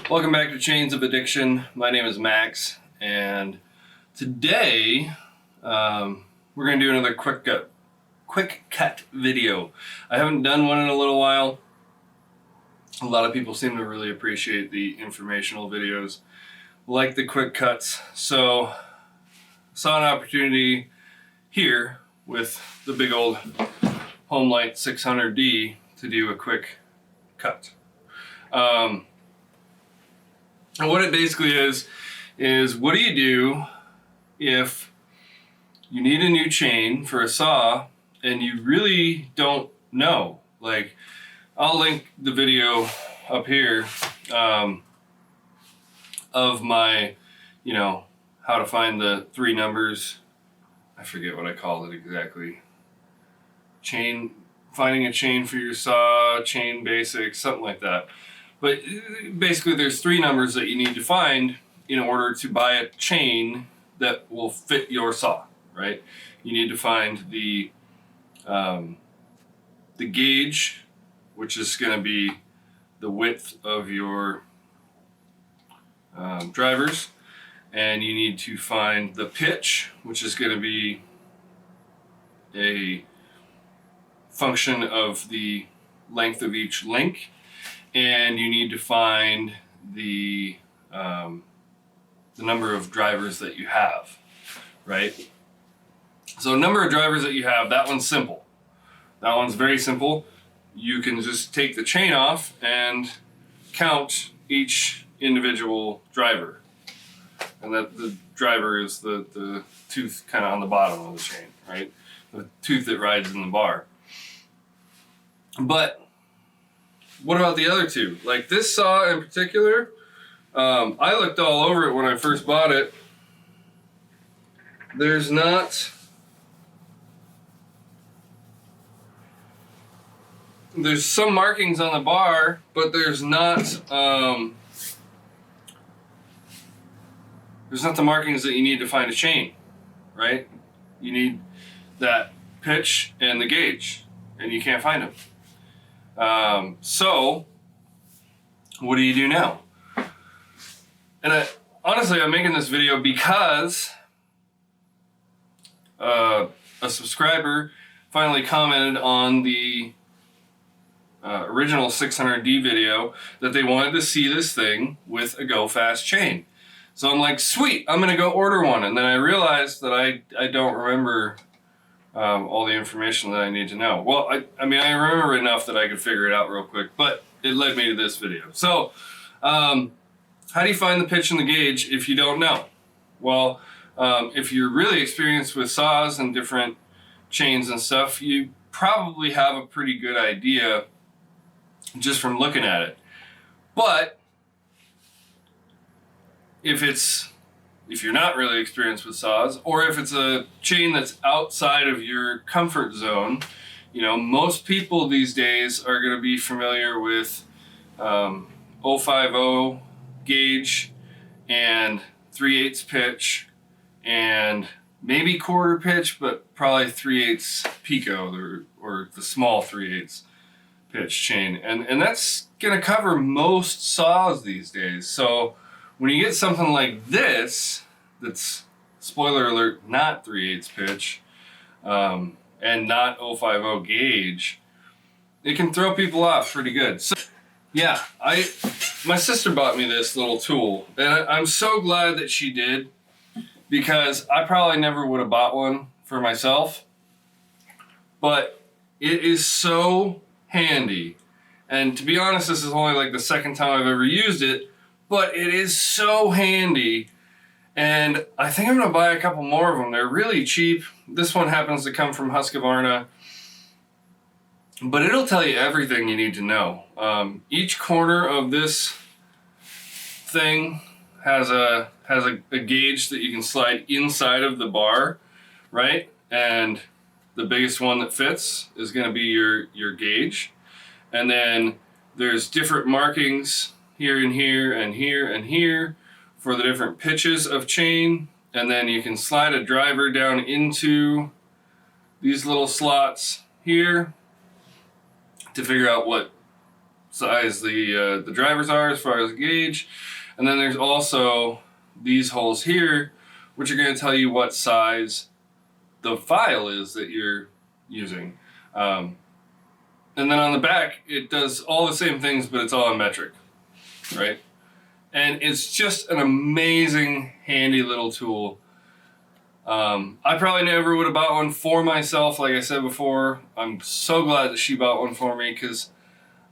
Welcome back to Chains of Addiction. My name is Max, and today we're going to do another quick cut video. I haven't done one in a little while. A lot of people seem to really appreciate the informational videos, like the quick cuts. So saw an opportunity here with the big old Homelight 600D to do a quick cut. And what it basically is what do you do if you need a new chain for a saw and you really don't know? Like, I'll link the video up here of my, how to find the 3 numbers. I forget what I called it exactly. Finding a chain for your saw, chain basics, something like that. But basically there's 3 numbers that you need to find in order to buy a chain that will fit your saw, right? You need to find the gauge, which is going to be the width of your drivers, and you need to find the pitch, which is going to be a function of the length of each link. And you need to find the number of drivers that you have, right? So number of drivers that you have, that one's simple. That one's very simple. You can just take the chain off and count each individual driver. And that the driver is the tooth kind of on the bottom of the chain, right? The tooth that rides in the bar. But what about the other 2? Like this saw in particular, I looked all over it when I first bought it. There's some markings on the bar, but there's not the markings that you need to find a chain, right? You need that pitch and the gauge, and you can't find them. So what do you do now? And honestly, I'm making this video because a subscriber finally commented on the original 600D video that they wanted to see this thing with a go fast chain. So I'm like, sweet, I'm gonna go order one. And then I realized that I don't remember all the information that I need to know. Well, I mean, I remember enough that I could figure it out real quick, but it led me to this video. So, how do you find the pitch and the gauge if you don't know? Well, if you're really experienced with saws and different chains and stuff, you probably have a pretty good idea just from looking at it. But if you're not really experienced with saws, or if it's a chain that's outside of your comfort zone, most people these days are going to be familiar with 050 gauge and 3/8 pitch and maybe quarter pitch, but probably 3/8 pico or the small 3/8 pitch chain. And that's going to cover most saws these days. So when you get something like this, that's, spoiler alert, not 3/8 pitch, and not 050 gauge, it can throw people off pretty good. So, yeah, my sister bought me this little tool, and I'm so glad that she did, because I probably never would have bought one for myself, but it is so handy. And to be honest, this is only like the 2nd time I've ever used it, but it is so handy, and I think I'm going to buy a couple more of them. They're really cheap. This one happens to come from Husqvarna, but it'll tell you everything you need to know. Each corner of this thing has a gauge that you can slide inside of the bar, right? And the biggest one that fits is going to be your gauge, and then there's different markings here and here and here and here for the different pitches of chain, and then you can slide a driver down into these little slots here to figure out what size the drivers are as far as the gauge. And then there's also these holes here, which are going to tell you what size the file is that you're using. And then on the back, it does all the same things, but it's all in metric, right? And it's just an amazing, handy little tool. I probably never would have bought one for myself, like I said before. I'm so glad that she bought one for me, because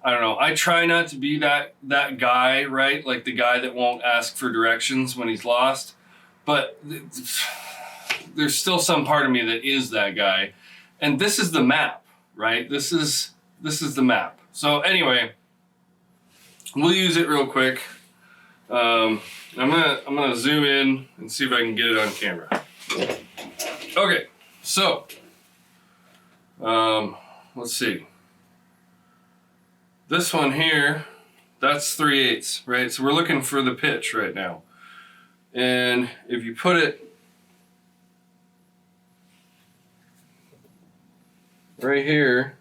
I don't know, I try not to be that guy, right? Like the guy that won't ask for directions when he's lost. But there's still some part of me that is that guy. And this is the map, right? This is the map. So anyway, we'll use it real quick. I'm gonna zoom in and see if I can get it on camera. Okay, so let's see. This one here, that's 3/8, right? So we're looking for the pitch right now. And if you put it right here,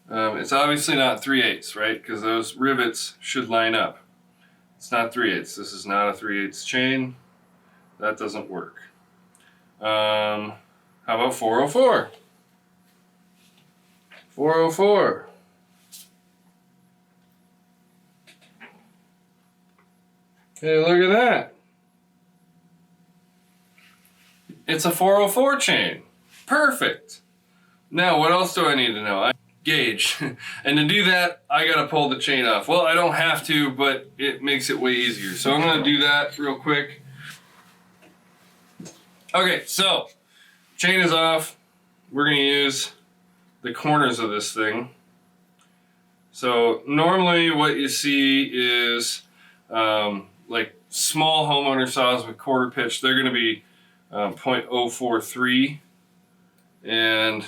it's obviously not 3/8, right? Because those rivets should line up. It's not 3/8. This is not a 3/8 chain. That doesn't work. How about 404? 404. Hey, look at that. It's a 404 chain. Perfect. Now, what else do I need to know? Gauge. And to do that, I gotta pull the chain off. Well, I don't have to, but it makes it way easier. So I'm gonna do that real quick. Okay, so chain is off. We're gonna use the corners of this thing. So normally what you see is like small homeowner saws with quarter pitch. They're gonna be 0.043, and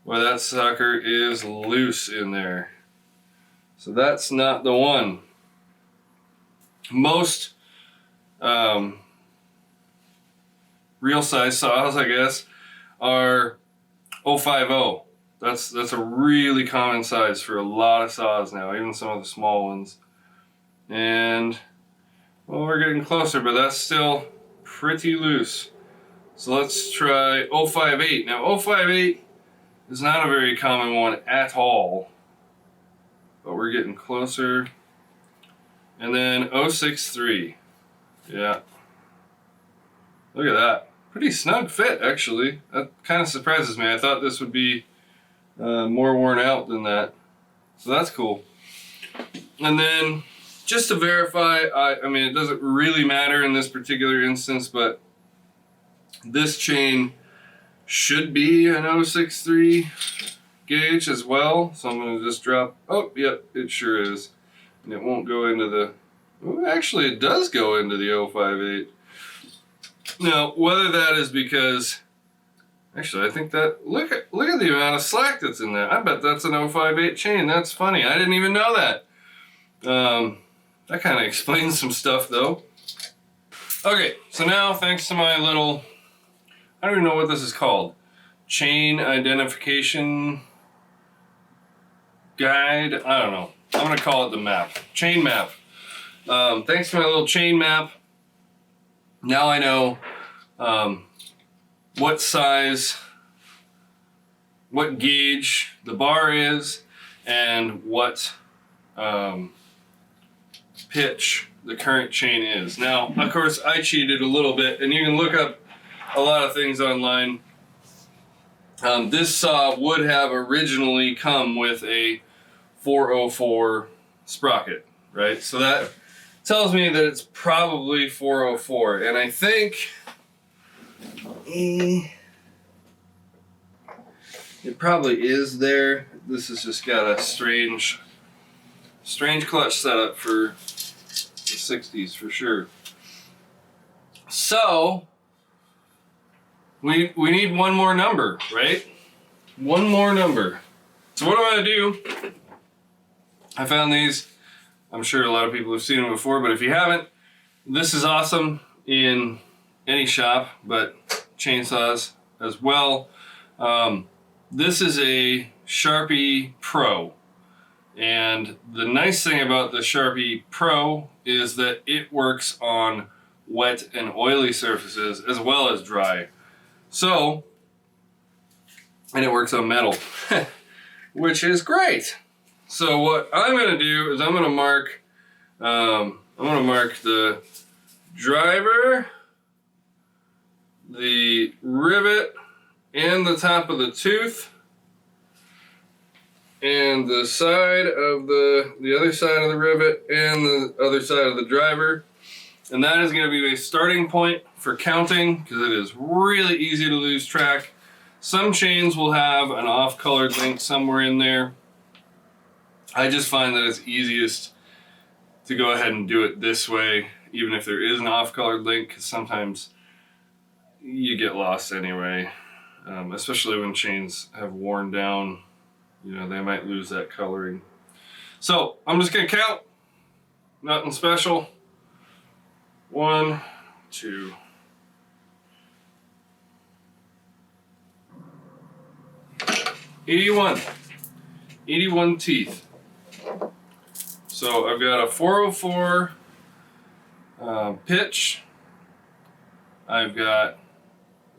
well, that sucker is loose in there. So that's not the one. Most real size saws, I guess, are 050. That's a really common size for a lot of saws now, even some of the small ones. And well, we're getting closer, but that's still pretty loose. So let's try 058. Now 058 is not a very common one at all, but we're getting closer. And then 063. Yeah. Look at that. Pretty snug fit, actually. That kind of surprises me. I thought this would be more worn out than that. So that's cool. And then just to verify, I mean, it doesn't really matter in this particular instance, but this chain should be an 063 gauge as well. So I'm going to just drop, oh, yep, it sure is. And it won't go into the, oh, actually it does go into the 058. Now, whether that is because, actually I think that, look at the amount of slack that's in there. I bet that's an 058 chain. That's funny. I didn't even know that. That kind of explains some stuff though. Okay, so now thanks to my little, I don't even know what this is called, chain identification guide. I don't know. I'm gonna call it the map, chain map. Thanks to my little chain map, now I know what size, what gauge the bar is, and what pitch the current chain is. Now, of course, I cheated a little bit, and you can look up a lot of things online. This saw would have originally come with a 404 sprocket, right? So that tells me that it's probably 404, and I think it probably is there. This has just got a strange clutch setup for the 60s for sure. So we need one more number, right? One more number. So what I'm gonna do, I found these. I'm sure a lot of people have seen them before, but if you haven't, this is awesome in any shop, but chainsaws as well. This is a Sharpie Pro. And the nice thing about the Sharpie Pro is that it works on wet and oily surfaces as well as dry. So, and it works on metal, which is great. So what I'm going to do is I'm going to mark the driver, the rivet, and the top of the tooth, and the side of the other side of the rivet, and the other side of the driver. And that is going to be a starting point for counting, because it is really easy to lose track. Some chains will have an off-colored link somewhere in there. I just find that it's easiest to go ahead and do it this way, even if there is an off-colored link, because sometimes you get lost anyway, especially when chains have worn down. You know, they might lose that coloring. So I'm just going to count. Nothing special. 1, 2, 81 teeth. So I've got a 404 pitch. I've got,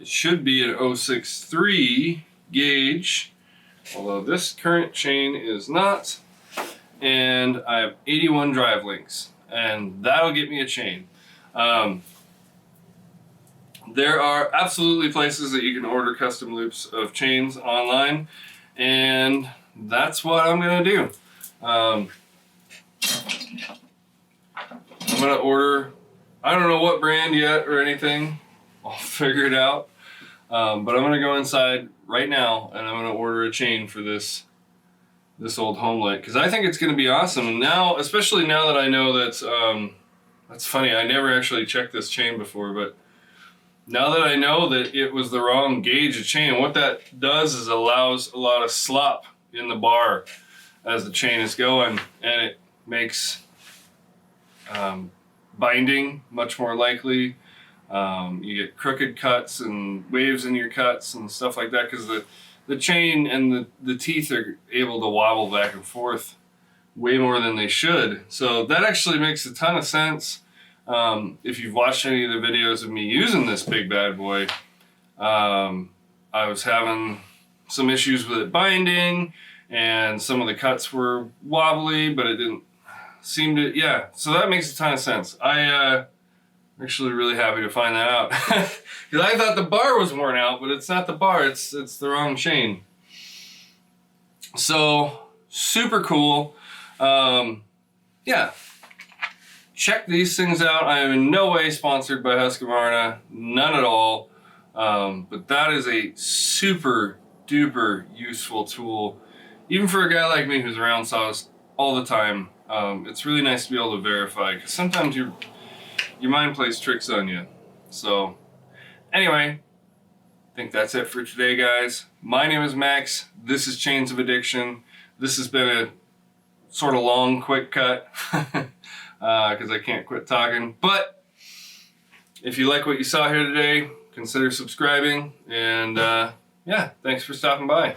it should be an 063 gauge, although this current chain is not. And I have 81 drive links, and that'll get me a chain. There are absolutely places that you can order custom loops of chains online, and that's what I'm going to do. I'm going to order, I don't know what brand yet or anything. I'll figure it out. But I'm going to go inside right now, and I'm going to order a chain for this old home light, because I think it's going to be awesome. And now, especially now that I know that's funny, I never actually checked this chain before, but now that I know that it was the wrong gauge of chain, what that does is allows a lot of slop in the bar as the chain is going, and it makes binding much more likely. You get crooked cuts and waves in your cuts and stuff like that, because the chain and the teeth are able to wobble back and forth way more than they should. So that actually makes a ton of sense. If you've watched any of the videos of me using this big bad boy, I was having some issues with it binding, and some of the cuts were wobbly, but it didn't seem to, yeah. So that makes a ton of sense. I'm actually really happy to find that out, because I thought the bar was worn out, but it's not the bar, it's the wrong chain. So super cool. Yeah. Check these things out. I am in no way sponsored by Husqvarna, none at all. But that is a super duper useful tool, even for a guy like me who's around saws all the time. It's really nice to be able to verify, because sometimes your mind plays tricks on you. So anyway, I think that's it for today, guys. My name is Max. This is Chains of Addiction. This has been a sort of long, quick cut. Because I can't quit talking. But if you like what you saw here today, consider subscribing. And yeah, thanks for stopping by.